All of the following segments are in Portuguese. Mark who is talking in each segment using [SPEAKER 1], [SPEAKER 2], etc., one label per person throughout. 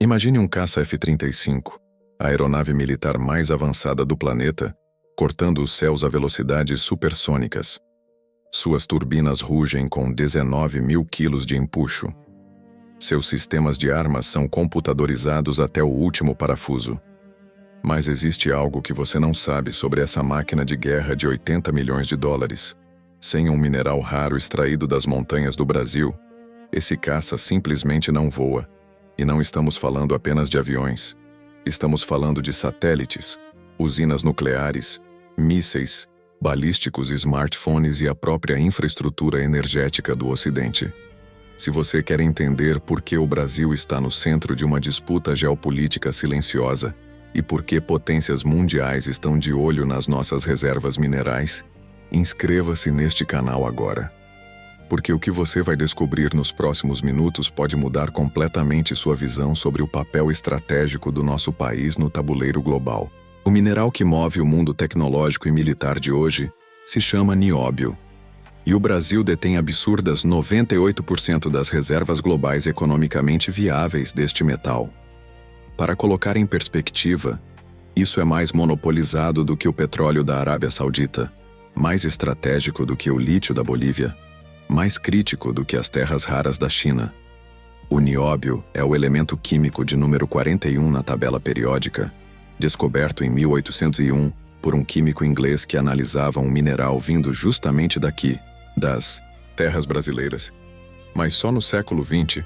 [SPEAKER 1] Imagine um caça F-35, a aeronave militar mais avançada do planeta, cortando os céus a velocidades supersônicas. Suas turbinas rugem com 19 mil quilos de empuxo. Seus sistemas de armas são computadorizados até o último parafuso. Mas existe algo que você não sabe sobre essa máquina de guerra de 80 milhões de dólares. Sem um mineral raro extraído das montanhas do Brasil, esse caça simplesmente não voa. E não estamos falando apenas de aviões. Estamos falando de satélites, usinas nucleares, mísseis, balísticos, smartphones e a própria infraestrutura energética do Ocidente. Se você quer entender por que o Brasil está no centro de uma disputa geopolítica silenciosa e por que potências mundiais estão de olho nas nossas reservas minerais, inscreva-se neste canal agora. Porque o que você vai descobrir nos próximos minutos pode mudar completamente sua visão sobre o papel estratégico do nosso país no tabuleiro global. O mineral que move o mundo tecnológico e militar de hoje se chama nióbio. E o Brasil detém absurdas 98% das reservas globais economicamente viáveis deste metal. Para colocar em perspectiva, isso é mais monopolizado do que o petróleo da Arábia Saudita, mais estratégico do que o lítio da Bolívia, mais crítico do que as terras raras da China. O nióbio é o elemento químico de número 41 na tabela periódica, descoberto em 1801 por um químico inglês que analisava um mineral vindo justamente daqui, das terras brasileiras. Mas só no século XX,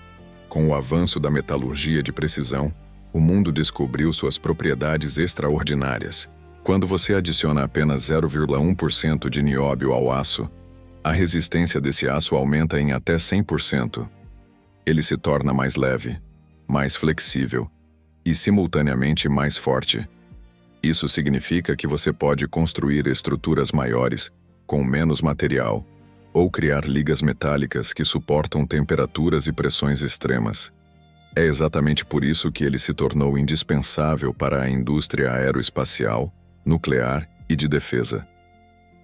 [SPEAKER 1] com o avanço da metalurgia de precisão, o mundo descobriu suas propriedades extraordinárias. Quando você adiciona apenas 0,1% de nióbio ao aço, a resistência desse aço aumenta em até 100%. Ele se torna mais leve, mais flexível e, simultaneamente, mais forte. Isso significa que você pode construir estruturas maiores, com menos material, ou criar ligas metálicas que suportam temperaturas e pressões extremas. É exatamente por isso que ele se tornou indispensável para a indústria aeroespacial, nuclear e de defesa.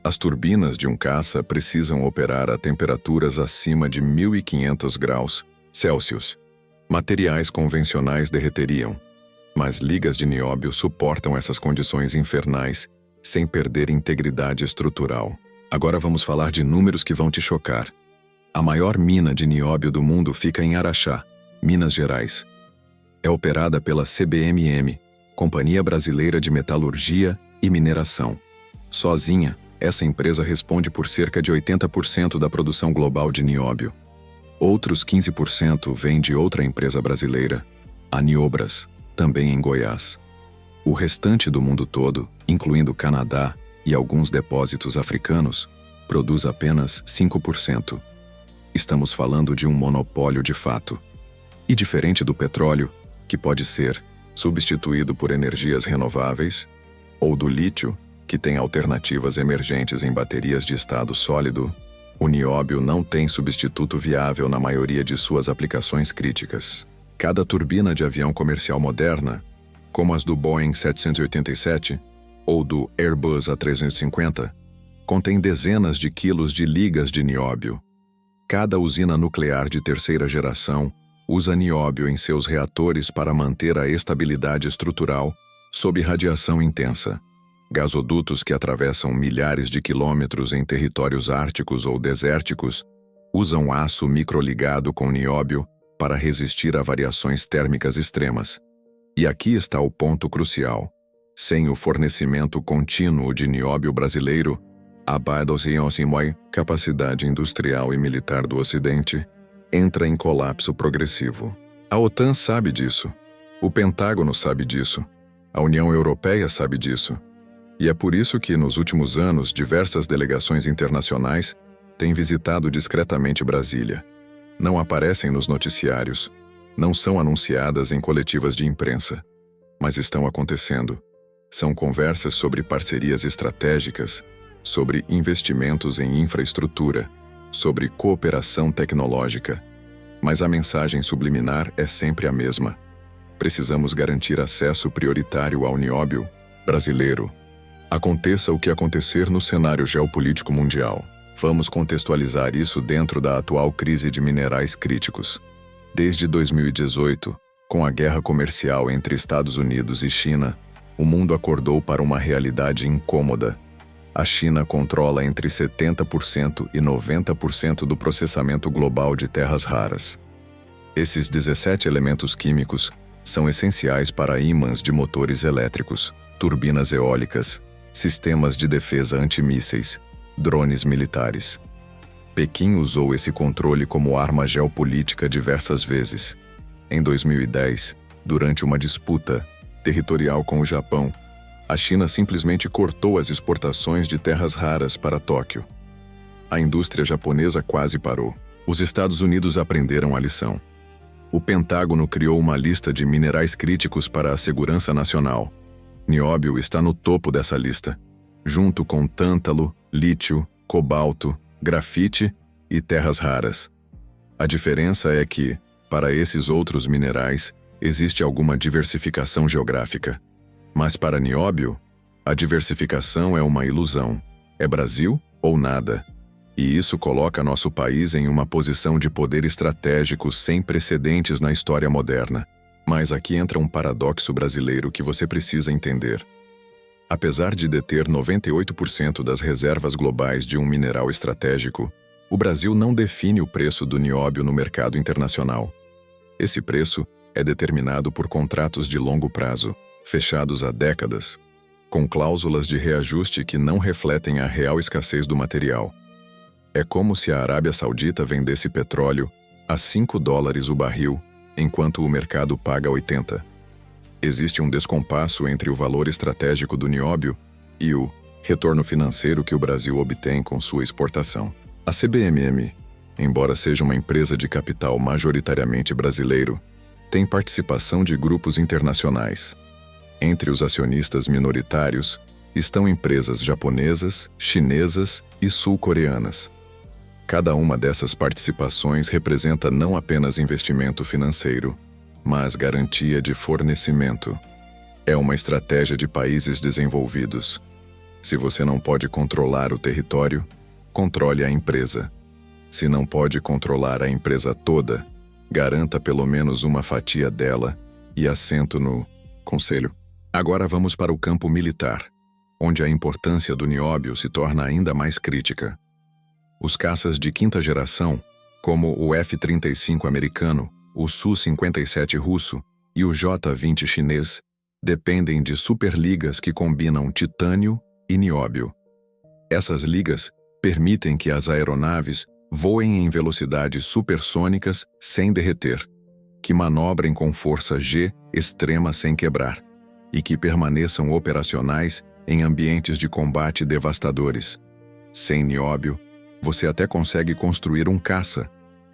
[SPEAKER 1] As turbinas de um caça precisam operar a temperaturas acima de 1.500 graus Celsius. Materiais convencionais derreteriam, mas ligas de nióbio suportam essas condições infernais sem perder integridade estrutural. Agora vamos falar de números que vão te chocar. A maior mina de nióbio do mundo fica em Araxá, Minas Gerais. É operada pela CBMM, Companhia Brasileira de Metalurgia e Mineração. Sozinha, essa empresa responde por cerca de 80% da produção global de nióbio. Outros 15% vêm de outra empresa brasileira, a Niobras, também em Goiás. O restante do mundo todo, incluindo Canadá e alguns depósitos africanos, produz apenas 5%. Estamos falando de um monopólio de fato. E diferente do petróleo, que pode ser substituído por energias renováveis, ou do lítio, que tem alternativas emergentes em baterias de estado sólido, o nióbio não tem substituto viável na maioria de suas aplicações críticas. Cada turbina de avião comercial moderna, como as do Boeing 787 ou do Airbus A350, contém dezenas de quilos de ligas de nióbio. Cada usina nuclear de terceira geração usa nióbio em seus reatores para manter a estabilidade estrutural sob radiação intensa. Gasodutos que atravessam milhares de quilômetros em territórios árticos ou desérticos usam aço microligado com nióbio para resistir a variações térmicas extremas. E aqui está o ponto crucial. Sem o fornecimento contínuo de nióbio brasileiro, a capacidade industrial e militar do Ocidente entra em colapso progressivo. A OTAN sabe disso. O Pentágono sabe disso. A União Europeia sabe disso. E é por isso que, nos últimos anos, diversas delegações internacionais têm visitado discretamente Brasília. Não aparecem nos noticiários, não são anunciadas em coletivas de imprensa, mas estão acontecendo. São conversas sobre parcerias estratégicas, sobre investimentos em infraestrutura, sobre cooperação tecnológica. Mas a mensagem subliminar é sempre a mesma. Precisamos garantir acesso prioritário ao nióbio brasileiro. Aconteça o que acontecer no cenário geopolítico mundial. Vamos contextualizar isso dentro da atual crise de minerais críticos. Desde 2018, Com a guerra comercial entre Estados Unidos e China, o mundo acordou para uma realidade incômoda. A China controla entre 70% e 90% do processamento global de terras raras. Esses 17 elementos químicos são essenciais para ímãs de motores elétricos, turbinas eólicas, sistemas de defesa antimísseis, drones militares. Pequim usou esse controle como arma geopolítica diversas vezes. Em 2010, durante uma disputa territorial com o Japão, a China simplesmente cortou as exportações de terras raras para Tóquio. A indústria japonesa quase parou. Os Estados Unidos aprenderam a lição. O Pentágono criou uma lista de minerais críticos para a segurança nacional. Nióbio está no topo dessa lista, junto com tântalo, lítio, cobalto, grafite e terras raras. A diferença é que, para esses outros minerais, existe alguma diversificação geográfica. Mas para nióbio, a diversificação é uma ilusão. É Brasil ou nada. E isso coloca nosso país em uma posição de poder estratégico sem precedentes na história moderna. Mas aqui entra um paradoxo brasileiro que você precisa entender. Apesar de deter 98% das reservas globais de um mineral estratégico, o Brasil não define o preço do nióbio no mercado internacional. Esse preço é determinado por contratos de longo prazo, fechados há décadas, com cláusulas de reajuste que não refletem a real escassez do material. É como se a Arábia Saudita vendesse petróleo a $5 o barril, enquanto o mercado paga 80. Existe um descompasso entre o valor estratégico do nióbio e o retorno financeiro que o Brasil obtém com sua exportação. A CBMM, embora seja uma empresa de capital majoritariamente brasileiro, tem participação de grupos internacionais. Entre os acionistas minoritários estão empresas japonesas, chinesas e sul-coreanas. Cada uma dessas participações representa não apenas investimento financeiro, mas garantia de fornecimento. É uma estratégia de países desenvolvidos. Se você não pode controlar o território, controle a empresa. Se não pode controlar a empresa toda, garanta pelo menos uma fatia dela e assento no conselho. Agora vamos para o campo militar, onde a importância do nióbio se torna ainda mais crítica. Os caças de quinta geração, como o F-35 americano, o Su-57 russo e o J-20 chinês, dependem de superligas que combinam titânio e nióbio. Essas ligas permitem que as aeronaves voem em velocidades supersônicas sem derreter, que manobrem com força G extrema sem quebrar, e que permaneçam operacionais em ambientes de combate devastadores. Sem nióbio, você até consegue construir um caça,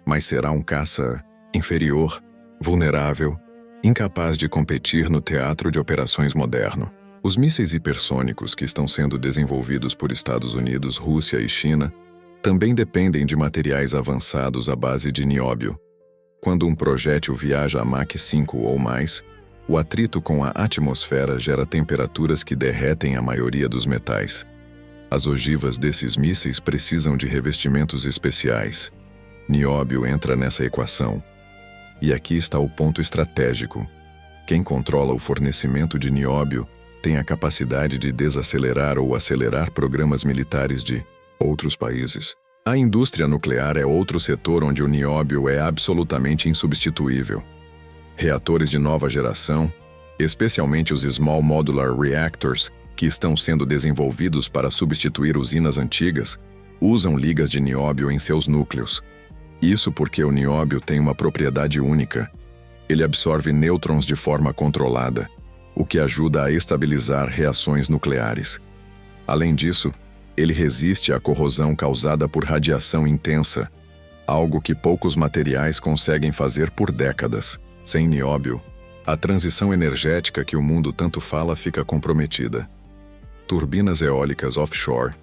[SPEAKER 1] mas será um caça inferior, vulnerável, incapaz de competir no teatro de operações moderno. Os mísseis hipersônicos que estão sendo desenvolvidos por Estados Unidos, Rússia e China também dependem de materiais avançados à base de nióbio. Quando um projétil viaja a Mach 5 ou mais, o atrito com a atmosfera gera temperaturas que derretem a maioria dos metais. As ogivas desses mísseis precisam de revestimentos especiais. Nióbio entra nessa equação. E aqui está o ponto estratégico. Quem controla o fornecimento de nióbio tem a capacidade de desacelerar ou acelerar programas militares de outros países. A indústria nuclear é outro setor onde o nióbio é absolutamente insubstituível. Reatores de nova geração, especialmente os Small Modular Reactors, que estão sendo desenvolvidos para substituir usinas antigas, usam ligas de nióbio em seus núcleos. Isso porque o nióbio tem uma propriedade única. Ele absorve nêutrons de forma controlada, o que ajuda a estabilizar reações nucleares. Além disso, ele resiste à corrosão causada por radiação intensa, algo que poucos materiais conseguem fazer por décadas. Sem nióbio, a transição energética que o mundo tanto fala fica comprometida. Turbinas eólicas offshore,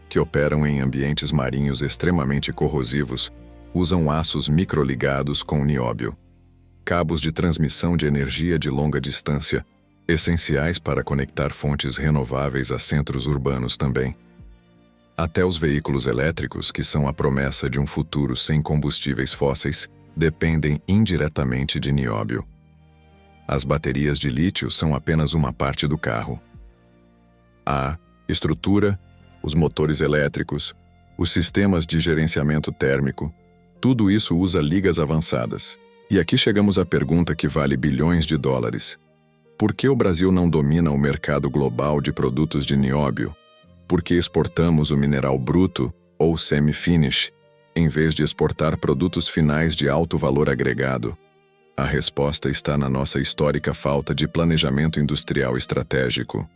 [SPEAKER 1] que operam em ambientes marinhos extremamente corrosivos, usam aços microligados com nióbio. Cabos de transmissão de energia de longa distância, essenciais para conectar fontes renováveis a centros urbanos também. Até os veículos elétricos, que são a promessa de um futuro sem combustíveis fósseis, dependem indiretamente de nióbio. As baterias de lítio são apenas uma parte do carro. A estrutura, os motores elétricos, os sistemas de gerenciamento térmico, tudo isso usa ligas avançadas. E aqui chegamos à pergunta que vale bilhões de dólares. Por que o Brasil não domina o mercado global de produtos de nióbio? Por que exportamos o mineral bruto, ou semi-finish, em vez de exportar produtos finais de alto valor agregado? A resposta está na nossa histórica falta de planejamento industrial estratégico.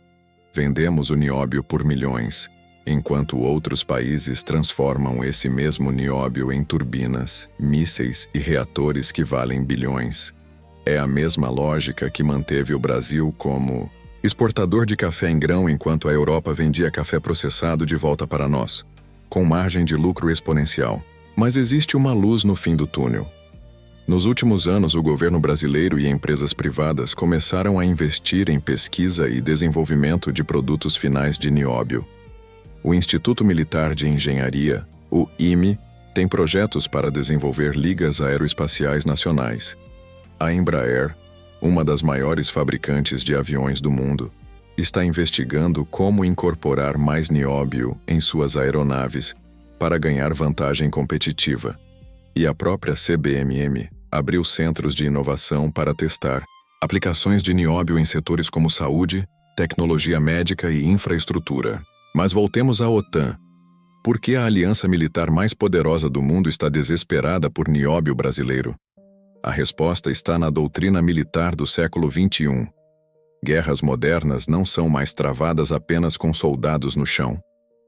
[SPEAKER 1] Vendemos o nióbio por milhões, enquanto outros países transformam esse mesmo nióbio em turbinas, mísseis e reatores que valem bilhões. É a mesma lógica que manteve o Brasil como exportador de café em grão enquanto a Europa vendia café processado de volta para nós, com margem de lucro exponencial. Mas existe uma luz no fim do túnel. Nos últimos anos, o governo brasileiro e empresas privadas começaram a investir em pesquisa e desenvolvimento de produtos finais de nióbio. O Instituto Militar de Engenharia, o IME, tem projetos para desenvolver ligas aeroespaciais nacionais. A Embraer, uma das maiores fabricantes de aviões do mundo, está investigando como incorporar mais nióbio em suas aeronaves para ganhar vantagem competitiva. E a própria CBMM abriu centros de inovação para testar aplicações de nióbio em setores como saúde, tecnologia médica e infraestrutura. Mas voltemos à OTAN. Por que a aliança militar mais poderosa do mundo está desesperada por nióbio brasileiro? A resposta está na doutrina militar do século XXI. Guerras modernas não são mais travadas apenas com soldados no chão.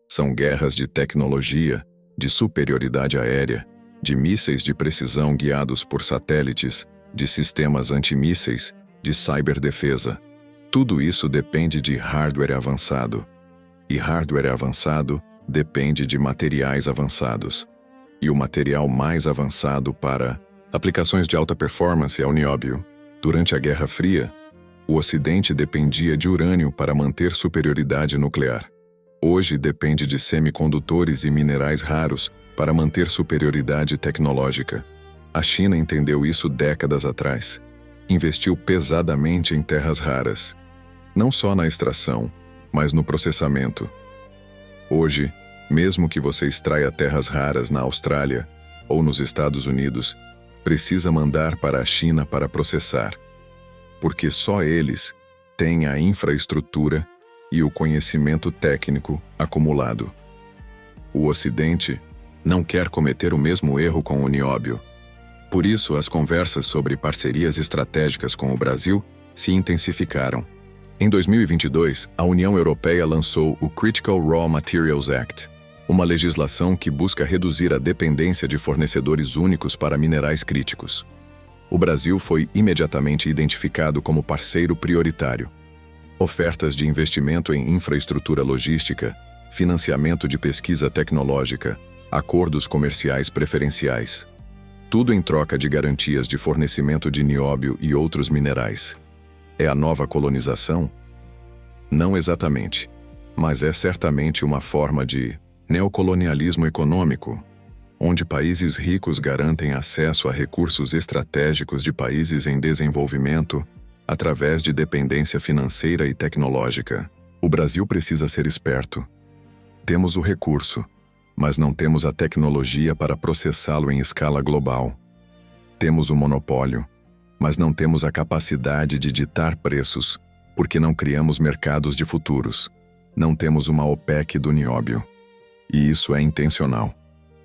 [SPEAKER 1] São guerras de tecnologia, de superioridade aérea, de mísseis de precisão guiados por satélites, de sistemas antimísseis, de ciberdefesa. Tudo isso depende de hardware avançado. E hardware avançado depende de materiais avançados. E o material mais avançado para aplicações de alta performance é o nióbio. Durante a Guerra Fria, o Ocidente dependia de urânio para manter superioridade nuclear. Hoje depende de semicondutores e minerais raros para manter superioridade tecnológica. A China entendeu isso décadas atrás. Investiu pesadamente em terras raras, não só na extração, mas no processamento. Hoje, mesmo que você extraia terras raras na Austrália ou nos Estados Unidos, precisa mandar para a China para processar, porque só eles têm a infraestrutura e o conhecimento técnico acumulado. O Ocidente não quer cometer o mesmo erro com o nióbio. Por isso, as conversas sobre parcerias estratégicas com o Brasil se intensificaram. Em 2022, a União Europeia lançou o Critical Raw Materials Act, uma legislação que busca reduzir a dependência de fornecedores únicos para minerais críticos. O Brasil foi imediatamente identificado como parceiro prioritário. Ofertas de investimento em infraestrutura logística, financiamento de pesquisa tecnológica, acordos comerciais preferenciais. Tudo em troca de garantias de fornecimento de nióbio e outros minerais. É a nova colonização? Não exatamente, mas é certamente uma forma de neocolonialismo econômico, onde países ricos garantem acesso a recursos estratégicos de países em desenvolvimento através de dependência financeira e tecnológica. O Brasil precisa ser esperto. Temos o recurso, mas não temos a tecnologia para processá-lo em escala global. Temos o monopólio, mas não temos a capacidade de ditar preços, porque não criamos mercados de futuros. Não temos uma OPEC do nióbio. E isso é intencional.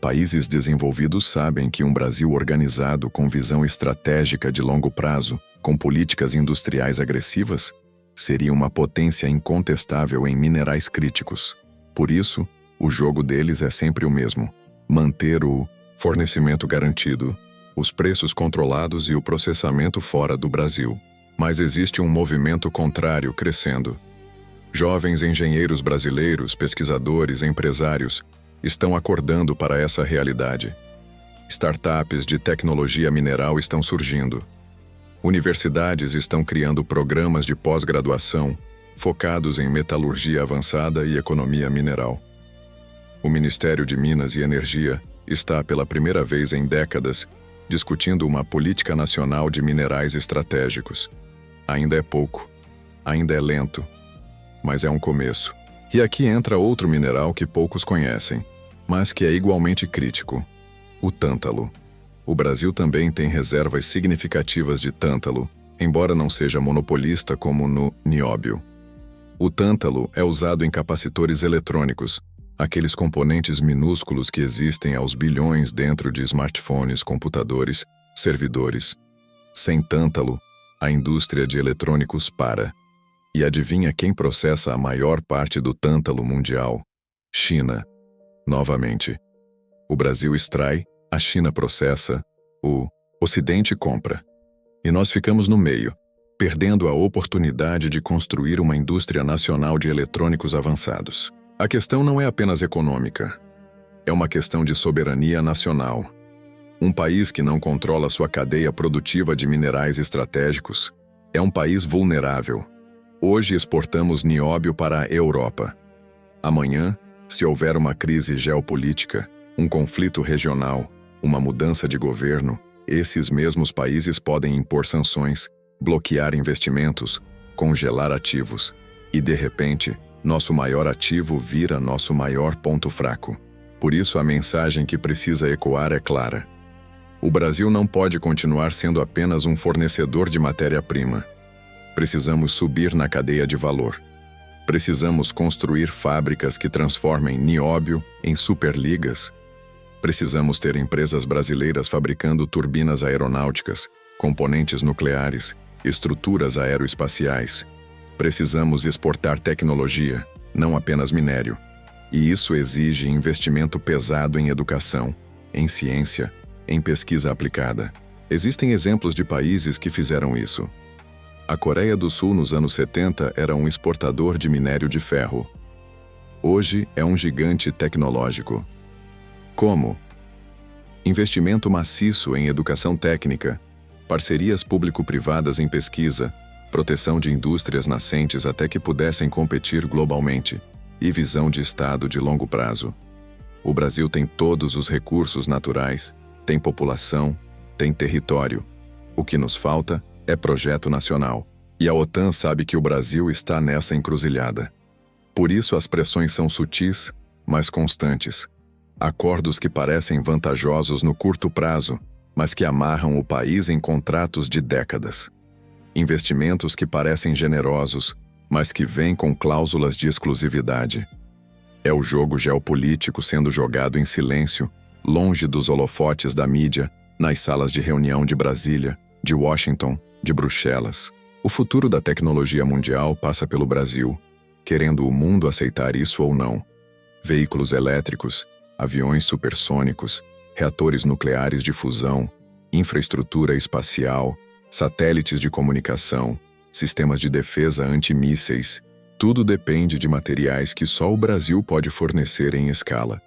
[SPEAKER 1] Países desenvolvidos sabem que um Brasil organizado com visão estratégica de longo prazo, com políticas industriais agressivas, seria uma potência incontestável em minerais críticos. Por isso, o jogo deles é sempre o mesmo: manter o fornecimento garantido, os preços controlados e o processamento fora do Brasil. Mas existe um movimento contrário crescendo. Jovens engenheiros brasileiros, pesquisadores, empresários, estão acordando para essa realidade. Startups de tecnologia mineral estão surgindo. Universidades estão criando programas de pós-graduação focados em metalurgia avançada e economia mineral. O Ministério de Minas e Energia está, pela primeira vez em décadas, discutindo uma política nacional de minerais estratégicos. Ainda é pouco. Ainda é lento. Mas é um começo. E aqui entra outro mineral que poucos conhecem, mas que é igualmente crítico: o tântalo. O Brasil também tem reservas significativas de tântalo, embora não seja monopolista como no nióbio. O tântalo é usado em capacitores eletrônicos, aqueles componentes minúsculos que existem aos bilhões dentro de smartphones, computadores, servidores. Sem tântalo, a indústria de eletrônicos para. E adivinha quem processa a maior parte do tântalo mundial? China. Novamente. O Brasil extrai, a China processa, o Ocidente compra. E nós ficamos no meio, perdendo a oportunidade de construir uma indústria nacional de eletrônicos avançados. A questão não é apenas econômica. É uma questão de soberania nacional. Um país que não controla sua cadeia produtiva de minerais estratégicos é um país vulnerável. Hoje exportamos nióbio para a Europa. Amanhã, se houver uma crise geopolítica, um conflito regional, uma mudança de governo, esses mesmos países podem impor sanções, bloquear investimentos, congelar ativos. E, de repente, nosso maior ativo vira nosso maior ponto fraco. Por isso, a mensagem que precisa ecoar é clara. O Brasil não pode continuar sendo apenas um fornecedor de matéria-prima. Precisamos subir na cadeia de valor. Precisamos construir fábricas que transformem nióbio em superligas. Precisamos ter empresas brasileiras fabricando turbinas aeronáuticas, componentes nucleares, estruturas aeroespaciais. Precisamos exportar tecnologia, não apenas minério. E isso exige investimento pesado em educação, em ciência, em pesquisa aplicada. Existem exemplos de países que fizeram isso. A Coreia do Sul nos anos 70 era um exportador de minério de ferro. Hoje é um gigante tecnológico. Como? Investimento maciço em educação técnica, parcerias público-privadas em pesquisa, proteção de indústrias nascentes até que pudessem competir globalmente, e visão de Estado de longo prazo. O Brasil tem todos os recursos naturais, tem população, tem território. O que nos falta é projeto nacional. E a OTAN sabe que o Brasil está nessa encruzilhada. Por isso as pressões são sutis, mas constantes. Acordos que parecem vantajosos no curto prazo, mas que amarram o país em contratos de décadas. Investimentos que parecem generosos, mas que vêm com cláusulas de exclusividade. É o jogo geopolítico sendo jogado em silêncio, longe dos holofotes da mídia, nas salas de reunião de Brasília, de Washington, de Bruxelas. O futuro da tecnologia mundial passa pelo Brasil, querendo o mundo aceitar isso ou não. Veículos elétricos, aviões supersônicos, reatores nucleares de fusão, infraestrutura espacial, satélites de comunicação, sistemas de defesa antimísseis, tudo depende de materiais que só o Brasil pode fornecer em escala.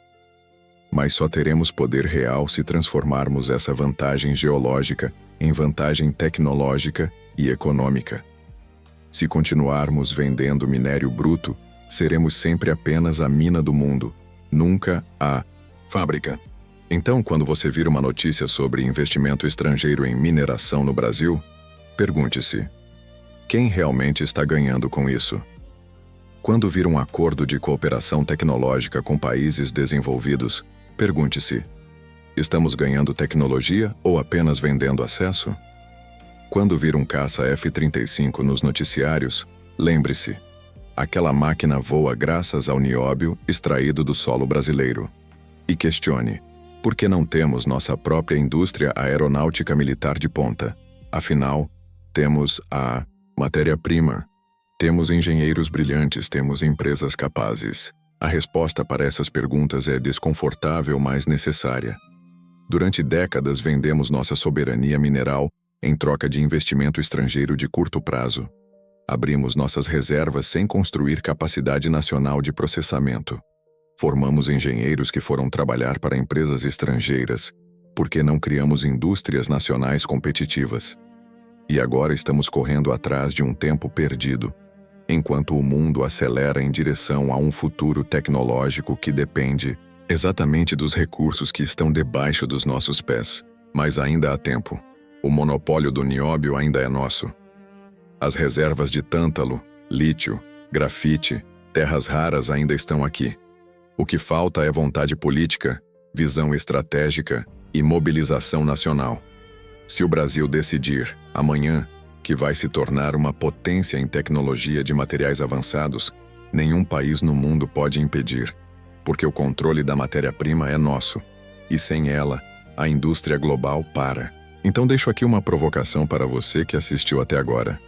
[SPEAKER 1] Mas só teremos poder real se transformarmos essa vantagem geológica em vantagem tecnológica e econômica. Se continuarmos vendendo minério bruto, seremos sempre apenas a mina do mundo, nunca a fábrica. Então, quando você vir uma notícia sobre investimento estrangeiro em mineração no Brasil, pergunte-se: quem realmente está ganhando com isso? Quando vir um acordo de cooperação tecnológica com países desenvolvidos, pergunte-se: estamos ganhando tecnologia ou apenas vendendo acesso? Quando vir um caça F-35 nos noticiários, lembre-se: aquela máquina voa graças ao nióbio extraído do solo brasileiro. E questione: por que não temos nossa própria indústria aeronáutica militar de ponta? Afinal, temos a matéria-prima. Temos engenheiros brilhantes, temos empresas capazes. A resposta para essas perguntas é desconfortável, mas necessária. Durante décadas vendemos nossa soberania mineral em troca de investimento estrangeiro de curto prazo. Abrimos nossas reservas sem construir capacidade nacional de processamento. Formamos engenheiros que foram trabalhar para empresas estrangeiras, porque não criamos indústrias nacionais competitivas. E agora estamos correndo atrás de um tempo perdido, enquanto o mundo acelera em direção a um futuro tecnológico que depende exatamente dos recursos que estão debaixo dos nossos pés. Mas ainda há tempo. O monopólio do nióbio ainda é nosso. As reservas de tântalo, lítio, grafite, terras raras ainda estão aqui. O que falta é vontade política, visão estratégica e mobilização nacional. Se o Brasil decidir, amanhã, que vai se tornar uma potência em tecnologia de materiais avançados, nenhum país no mundo pode impedir, porque o controle da matéria-prima é nosso, e sem ela, a indústria global para. Então deixo aqui uma provocação para você que assistiu até agora.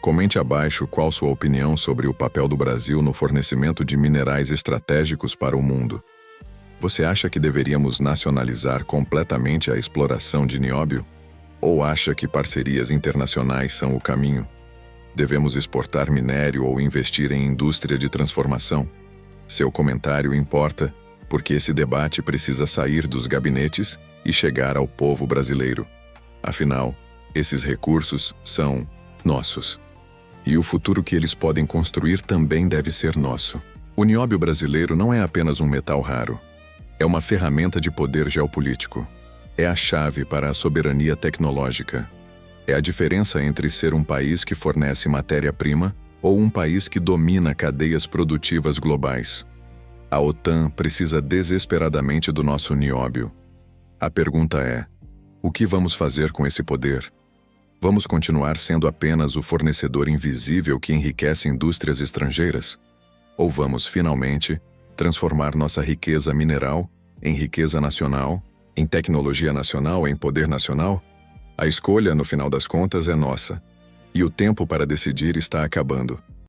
[SPEAKER 1] Comente abaixo qual sua opinião sobre o papel do Brasil no fornecimento de minerais estratégicos para o mundo. Você acha que deveríamos nacionalizar completamente a exploração de nióbio? Ou acha que parcerias internacionais são o caminho? Devemos exportar minério ou investir em indústria de transformação? Seu comentário importa, porque esse debate precisa sair dos gabinetes e chegar ao povo brasileiro. Afinal, esses recursos são nossos. E o futuro que eles podem construir também deve ser nosso. O nióbio brasileiro não é apenas um metal raro. É uma ferramenta de poder geopolítico. É a chave para a soberania tecnológica. É a diferença entre ser um país que fornece matéria-prima ou um país que domina cadeias produtivas globais. A OTAN precisa desesperadamente do nosso nióbio. A pergunta é: o que vamos fazer com esse poder? Vamos continuar sendo apenas o fornecedor invisível que enriquece indústrias estrangeiras? Ou vamos, finalmente, transformar nossa riqueza mineral em riqueza nacional, em tecnologia nacional, em poder nacional? A escolha, no final das contas, é nossa. E o tempo para decidir está acabando.